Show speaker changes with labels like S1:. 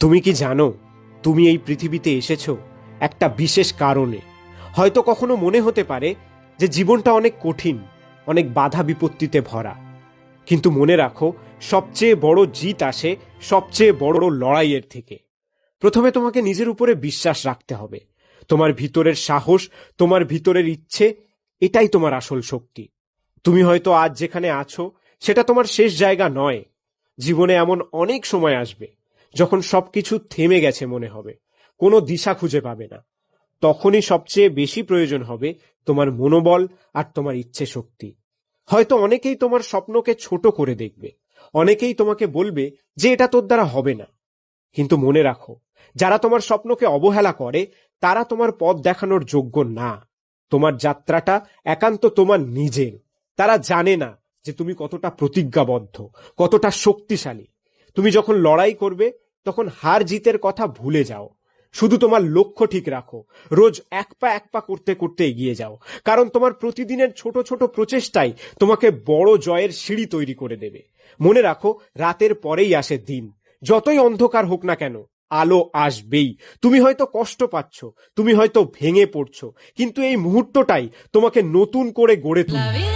S1: তুমি কি জানো, তুমি এই পৃথিবীতে এসেছো একটা বিশেষ কারণে। হয়তো কখনো মনে হতে পারে যে জীবনটা অনেক কঠিন, অনেক বাধা বিপত্তিতে ভরা। কিন্তু মনে রাখো, সবচেয়ে বড় জিত আসে সবচেয়ে বড় লড়াইয়ের থেকে। প্রথমে তোমাকে নিজের উপরে বিশ্বাস রাখতে হবে। তোমার ভিতরের সাহস, তোমার ভিতরের ইচ্ছে, এটাই তোমার আসল শক্তি। তুমি হয়তো আজ যেখানে আছো সেটা তোমার শেষ জায়গা নয়। জীবনে এমন অনেক সময় আসবে যখন সবকিছু থেমে গেছে মনে হবে, কোনো দিশা খুঁজে পাবে না। তখনই সবচেয়ে বেশি প্রয়োজন হবে তোমার মনোবল আর তোমার ইচ্ছে শক্তি। হয়তো অনেকেই তোমার স্বপ্নকে ছোট করে দেখবে, অনেকেই তোমাকে বলবে যে এটা তোর দ্বারা হবে না। কিন্তু মনে রাখো, যারা তোমার স্বপ্নকে অবহেলা করে তারা তোমার পথ দেখানোর যোগ্য না। তোমার যাত্রাটা একান্ত তোমার নিজের। তারা জানে না যে তুমি কতটা প্রতিজ্ঞাবদ্ধ, কতটা শক্তিশালী। তুমি যখন লড়াই করবে তখন হার জিতের কথা ভুলে যাও। শুধু তোমার লক্ষ্য ঠিক রাখো, রোজ এক পা করতে করতে এগিয়ে যাও। কারণ তোমার প্রতিদিনের ছোট ছোট প্রচেষ্টাই তোমাকে বড় জয়ের সিঁড়ি তৈরি করে দেবে। মনে রাখো, রাতের পরেই আসে দিন। যতই অন্ধকার হোক না কেন, আলো আসবেই। তুমি হয়তো কষ্ট পাচ্ছ, তুমি হয়তো ভেঙে পড়ছো, কিন্তু এই মুহূর্তটাই তোমাকে নতুন করে গড়ে তুলবে।